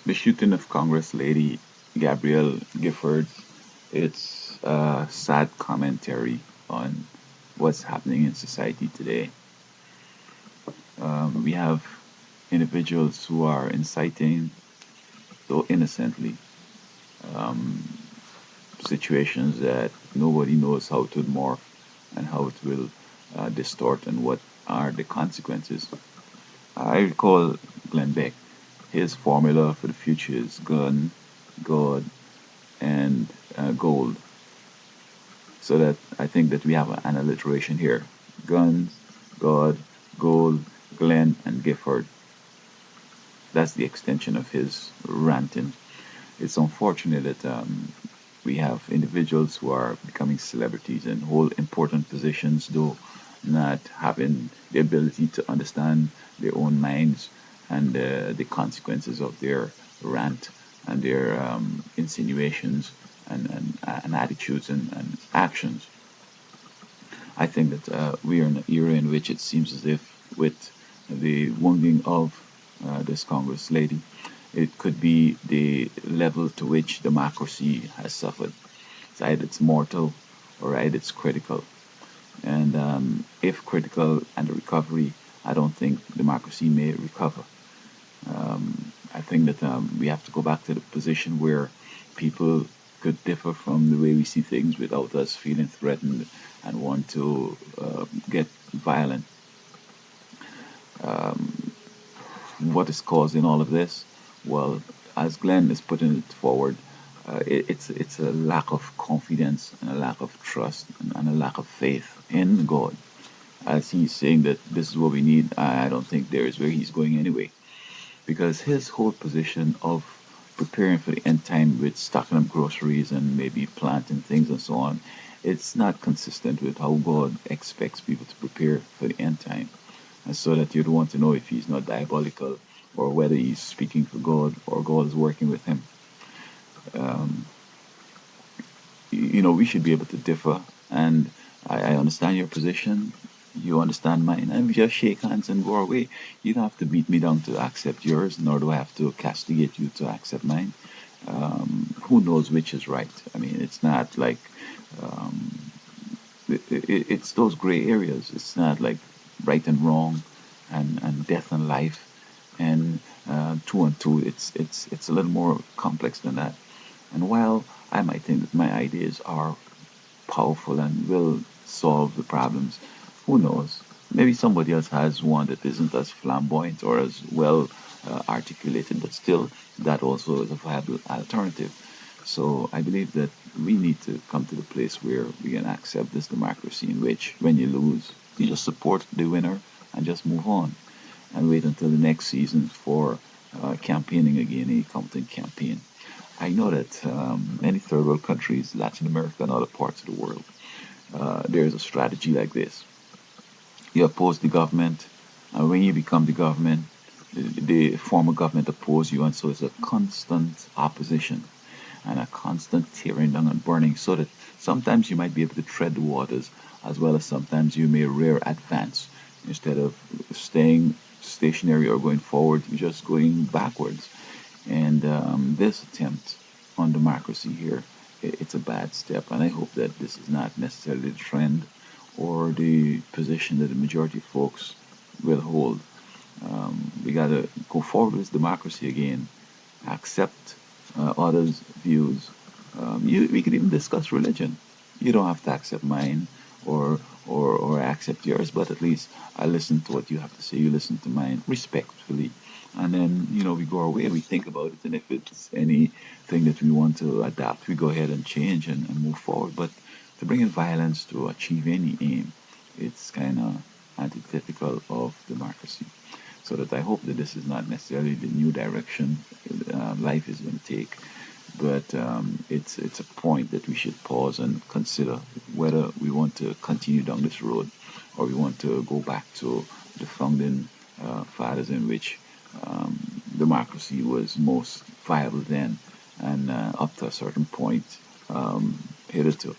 The shooting of Congress lady Gabrielle Giffords, it's a sad commentary on what's happening in society today. We have individuals who are inciting, though innocently, um, situations that nobody knows how to morph and how it will distort and what are the consequences. I recall GlennBeck. His formula for the future is gun, God, and gold. So that I think that we have an alliteration here: guns, God, gold, Glenn, and Gifford. That's the extension of his ranting. It's unfortunate that we have individuals who are becoming celebrities and hold important positions, though not having the ability to understand their own minds and the consequences of their rant and their insinuations and attitudes and actions. I think that we are in an era in which it seems as if, with the wounding of this Congress lady, it could be the level to which democracy has suffered. It's either it's mortal or either it's critical. And if critical and the recovery, I don't think democracy may recover. I think that we have to go back to the position where people could differ from the way we see things without us feeling threatened and want to get violent. Um, what is causing all of this? Well, as Glenn is putting it forward, it's a lack of confidence and a lack of trust and a lack of faith in God. As he's saying that this is what we need, I don't think there is where he's going anyway, because his whole position of preparing for the end time with stocking up groceries and maybe planting things and so on, it's not consistent with how God expects people to prepare for the end time. And so that you'd want to know if he's not diabolical or whether he's speaking for God or God is working with him. Um, we should be able to differ. And I understand your position. You understand mine. And we just shake hands and go our way. You don't have to beat me down to accept yours, nor do I have to castigate you to accept mine. Who knows which is right? I mean, it's not like um, it's those gray areas. It's not like right and wrong and death and life and two and two. It's a little more complex than that. And while I might think that my ideas are powerful and will solve the problems, who knows? Maybe somebody else has one that isn't as flamboyant or as well articulated, but still, that also is a viable alternative. So I believe that we need to come to the place where we can accept this democracy in which, when you lose, you just support the winner and just move on and wait until the next season for campaigning again, a competent campaign. I know that many third world countries, Latin America, and other parts of the world, there is a strategy like this. You oppose the government, and when you become the government, the former government oppose you, and so it's a constant opposition and a constant tearing down and burning, so that sometimes you might be able to tread the waters, as well as sometimes you may rear advance. Instead of staying stationary or going forward, you're just going backwards. And this attempt on democracy here, it's a bad step, and I hope that this is not necessarily the trend or the position that the majority of folks will hold. We got to go forward with democracy again, accept others' views. We could even discuss religion. You don't have to accept mine or accept yours, but at least I listen to what you have to say. You listen to mine respectfully. And then, we go our way, we think about it, and if it's anything that we want to adapt, we go ahead and change and move forward. But to bring in violence to achieve any aim, it's kind of antithetical of democracy. So that I hope that this is not necessarily the new direction life is going to take, but it's a point that we should pause and consider whether we want to continue down this road or we want to go back to the founding fathers in which democracy was most viable then and up to a certain point hitherto.